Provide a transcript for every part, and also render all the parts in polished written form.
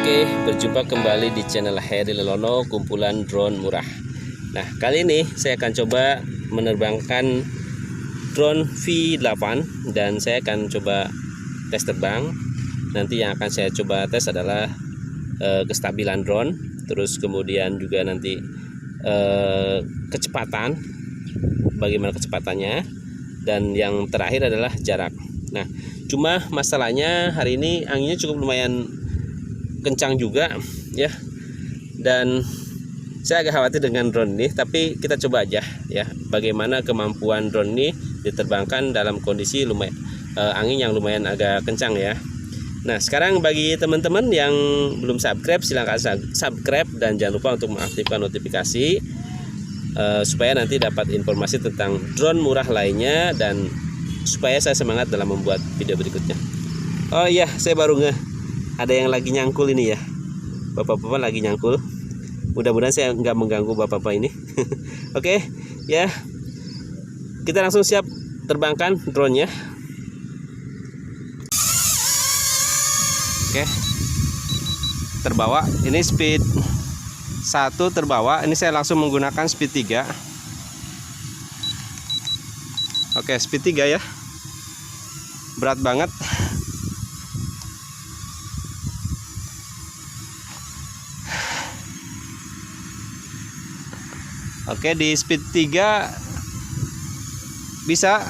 Oke, berjumpa kembali di channel Heri Lelono, kumpulan drone murah. Nah, kali ini saya akan coba menerbangkan drone V8 dan saya akan coba tes terbang. Nanti yang akan saya coba tes adalah kestabilan drone, terus kemudian juga nanti kecepatan, bagaimana kecepatannya, dan yang terakhir adalah jarak. Nah, cuma masalahnya hari ini anginnya cukup lumayan kencang juga ya, dan saya agak khawatir dengan drone ini, tapi kita coba aja ya bagaimana kemampuan drone ini diterbangkan dalam kondisi lumayan angin yang lumayan agak kencang ya. Nah, sekarang bagi teman-teman yang belum subscribe, silahkan subscribe dan jangan lupa untuk mengaktifkan notifikasi supaya nanti dapat informasi tentang drone murah lainnya dan supaya saya semangat dalam membuat video berikutnya. Oh iya, saya baru ada yang lagi nyangkul ini ya, bapak-bapak lagi nyangkul. Mudah-mudahan saya nggak mengganggu bapak-bapak ini. Oke ya, kita langsung siap terbangkan drone-nya. Oke, terbawa. Ini speed 1 terbawa. Ini saya langsung menggunakan speed 3. Oke, speed 3 ya. Berat banget. Oke, di speed 3 bisa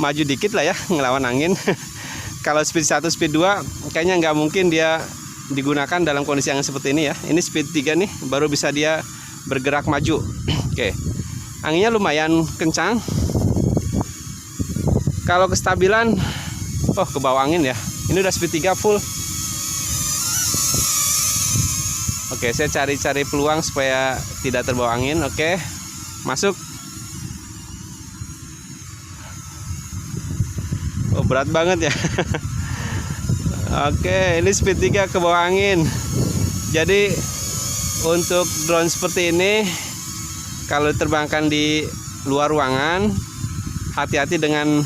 maju dikit lah ya, ngelawan angin. Kalau speed 1, speed 2 kayaknya nggak mungkin dia digunakan dalam kondisi yang seperti ini ya. Ini speed 3 nih, baru bisa dia bergerak maju. Oke, anginnya lumayan kencang. Kalau kestabilan, ke bawah angin ya. Ini udah speed 3 full. Oke, saya cari-cari peluang supaya tidak terbawa angin. Oke, masuk. Oh, berat banget ya. Oke, ini speed 3 ke bawah angin. Jadi untuk drone seperti ini, kalau diterbangkan di luar ruangan, hati-hati dengan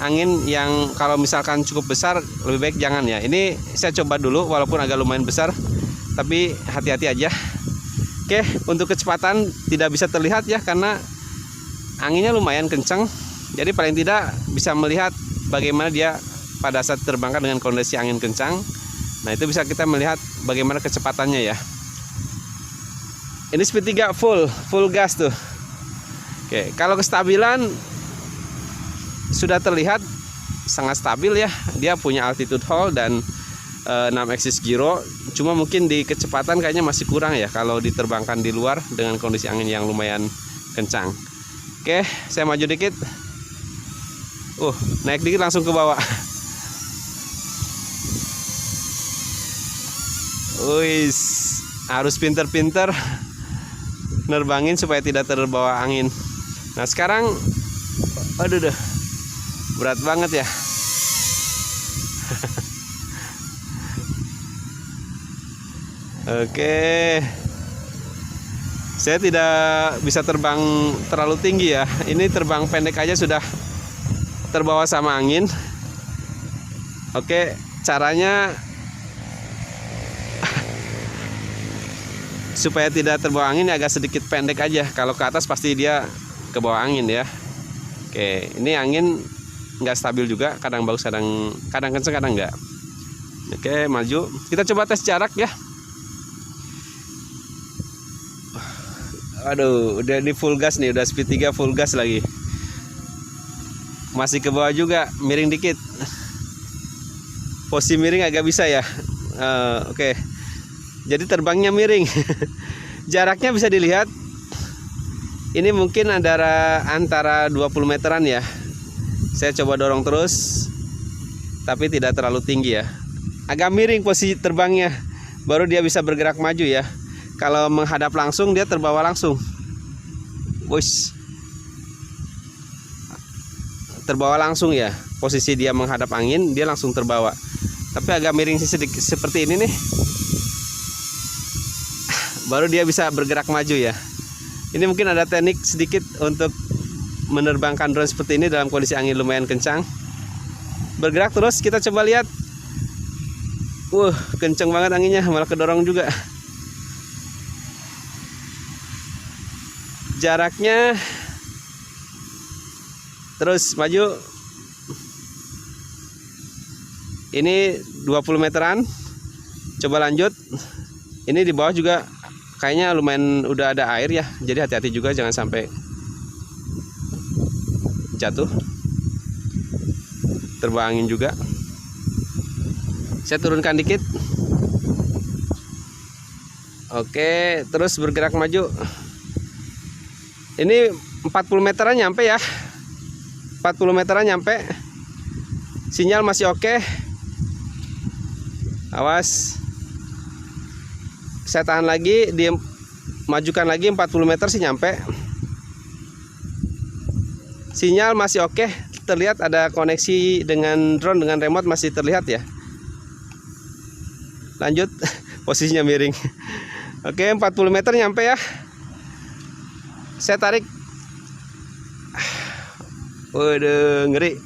angin yang kalau misalkan cukup besar, lebih baik jangan ya. Ini saya coba dulu walaupun agak lumayan besar, tapi hati-hati aja. Oke, untuk kecepatan tidak bisa terlihat ya karena anginnya lumayan kencang. Jadi paling tidak bisa melihat bagaimana dia pada saat terbangkan dengan kondisi angin kencang. Nah, itu bisa kita melihat bagaimana kecepatannya ya. Ini speed 3 full gas tuh. Oke, kalau kestabilan sudah terlihat sangat stabil ya. Dia punya altitude hold dan 6 axis gyro. Cuma mungkin di kecepatan kayaknya masih kurang ya kalau diterbangkan di luar dengan kondisi angin yang lumayan kencang. Oke, saya maju dikit. Naik dikit langsung ke bawah. Wis, harus pinter-pinter nerbangin supaya tidak terbawa angin. Nah, sekarang aduh, berat banget ya. Oke, saya tidak bisa terbang terlalu tinggi ya. Ini terbang pendek aja sudah terbawa sama angin. Oke, caranya supaya tidak terbawa angin agak sedikit pendek aja. Kalau ke atas pasti dia ke bawah angin ya. Oke, ini angin nggak stabil juga, kadang bagus, kadang kenceng, kadang enggak. Oke, maju. Kita coba tes jarak ya. Aduh, udah di full gas nih, udah speed 3 full gas lagi. Masih ke bawah juga, miring dikit. Posisi miring agak bisa ya. Oke. Jadi terbangnya miring. Jaraknya bisa dilihat. Ini mungkin antara 20 meteran ya. Saya coba dorong terus, tapi tidak terlalu tinggi ya. Agak miring posisi terbangnya, baru dia bisa bergerak maju ya. Kalau menghadap langsung dia terbawa langsung. Wush, terbawa langsung ya. Posisi dia menghadap angin, dia langsung terbawa. Tapi agak miring sedikit seperti ini nih, baru dia bisa bergerak maju ya. Ini mungkin ada teknik sedikit untuk menerbangkan drone seperti ini dalam kondisi angin lumayan kencang. Bergerak terus, kita coba lihat Kenceng banget anginnya, malah kedorong juga. Jaraknya terus maju. Ini 20 meteran. Coba lanjut. Ini di bawah juga kayaknya lumayan udah ada air ya. Jadi hati-hati juga, jangan sampai jatuh. Terbawa angin juga. Saya turunkan dikit. Oke, terus bergerak maju. Ini 40 meteran nyampe ya. 40 meteran nyampe. Sinyal masih oke. Awas. Saya tahan lagi, majukan lagi 40 meter sih nyampe. Sinyal masih oke. Terlihat ada koneksi dengan drone, dengan remote masih terlihat ya. Lanjut. Posisinya miring. Oke, 40 meter nyampe ya. Saya tarik. Waduh, ngeri.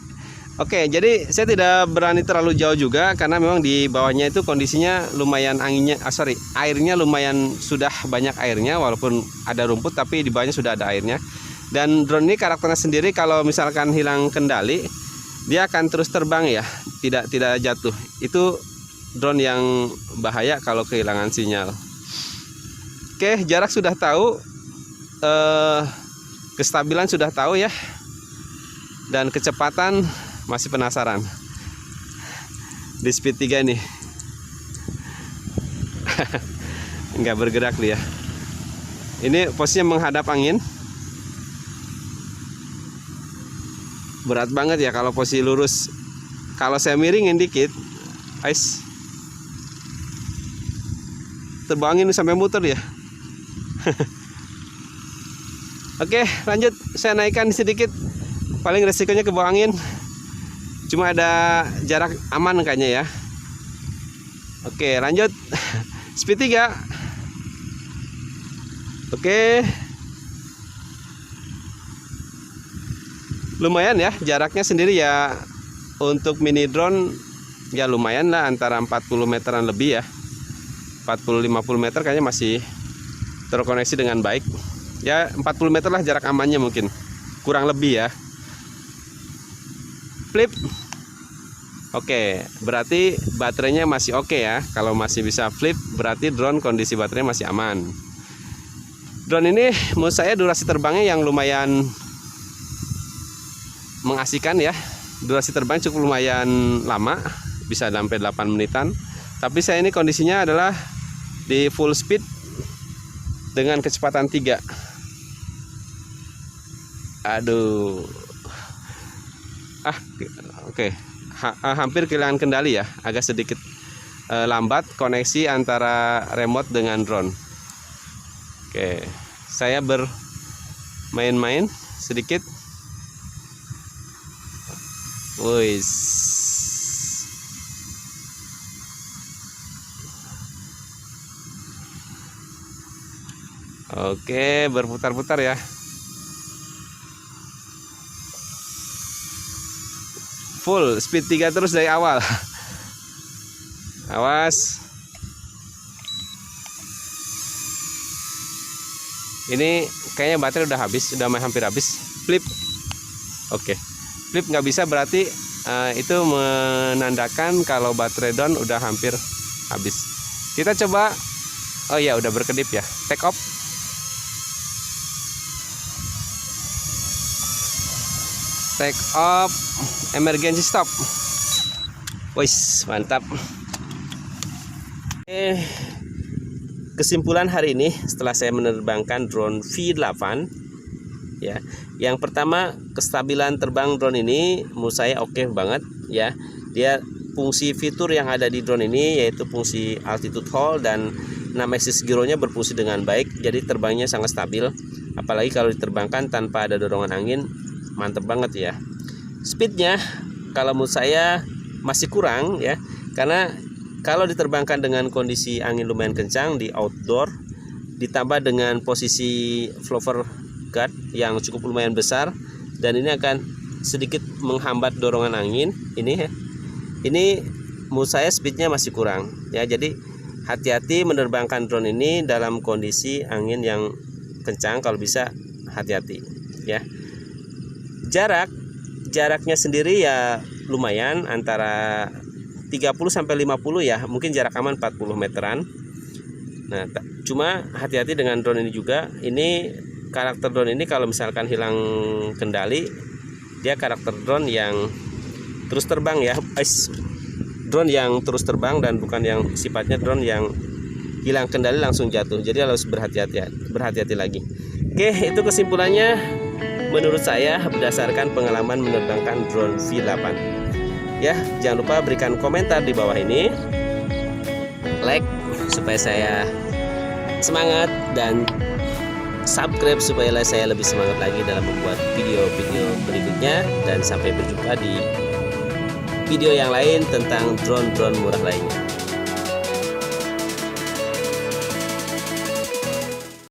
Oke, jadi saya tidak berani terlalu jauh juga karena memang di bawahnya itu kondisinya lumayan airnya lumayan sudah banyak airnya, walaupun ada rumput tapi di bawahnya sudah ada airnya. Dan drone ini karakternya sendiri, kalau misalkan hilang kendali dia akan terus terbang ya, tidak jatuh. Itu drone yang bahaya kalau kehilangan sinyal. Oke, jarak sudah tahu, kestabilan sudah tahu ya, dan kecepatan masih penasaran di speed 3 nih. Nggak bergerak dia. Ini posisinya menghadap angin. Berat banget ya kalau posisi lurus. Kalau saya miringin dikit, guys, terbangin sampai muter ya. Oke, lanjut. Saya naikkan sedikit. Paling resikonya ke bawah angin. Cuma ada jarak aman kayaknya ya. Oke, lanjut. Speed 3. Oke. Lumayan ya, jaraknya sendiri ya. Untuk mini drone ya lumayan lah, antara 40 meteran lebih ya. 40-50 meter kayaknya masih terkoneksi dengan baik. Ya 40 meter lah jarak amannya mungkin. Kurang lebih ya. Flip. Oke, berarti baterainya masih oke ya. Kalau masih bisa flip, berarti drone kondisi baterainya masih aman. Drone ini menurut saya durasi terbangnya yang lumayan mengasihkan ya. Durasi terbang cukup lumayan lama, bisa sampai 8 menitan. Tapi saya ini kondisinya adalah di full speed dengan kecepatan 3. Aduh. Oke. Hampir kehilangan kendali ya, agak sedikit lambat koneksi antara remote dengan drone. Oke, saya bermain-main sedikit. Wis. Oke, berputar-putar ya. Full speed 3 terus dari awal. Awas. Ini kayaknya baterai udah habis, udah hampir habis. Flip. Oke. Flip nggak bisa, berarti itu menandakan kalau baterai drone udah hampir habis. Kita coba. Oh ya, udah berkedip ya. Take off. Take off. Emergency stop. Wis, mantap. Kesimpulan hari ini setelah saya menerbangkan drone V8 ya. Yang pertama, kestabilan terbang drone ini menurut saya oke banget ya. Dia fungsi fitur yang ada di drone ini yaitu fungsi altitude hold dan 6 axis gyronya berfungsi dengan baik. Jadi terbangnya sangat stabil. Apalagi kalau diterbangkan tanpa ada dorongan angin, mantep banget ya. Speednya kalau menurut saya masih kurang ya, karena kalau diterbangkan dengan kondisi angin lumayan kencang di outdoor, ditambah dengan posisi flower guard yang cukup lumayan besar, dan ini akan sedikit menghambat dorongan angin ini ya. Ini menurut saya speednya masih kurang ya. Jadi hati-hati menerbangkan drone ini dalam kondisi angin yang kencang, kalau bisa hati-hati ya. Jaraknya sendiri ya lumayan, antara 30 sampai 50 ya, mungkin jarak aman 40 meteran. Nah, cuma hati-hati dengan drone ini juga. Ini karakter drone ini kalau misalkan hilang kendali, dia karakter drone yang terus terbang ya, drone yang terus terbang dan bukan yang sifatnya drone yang hilang kendali langsung jatuh. Jadi harus berhati-hati lagi. Oke, itu kesimpulannya menurut saya berdasarkan pengalaman menerbangkan drone V8. Ya, jangan lupa berikan komentar di bawah ini, like supaya saya semangat, dan subscribe supaya saya lebih semangat lagi dalam membuat video-video berikutnya. Dan sampai berjumpa di video yang lain tentang drone-drone murah lainnya.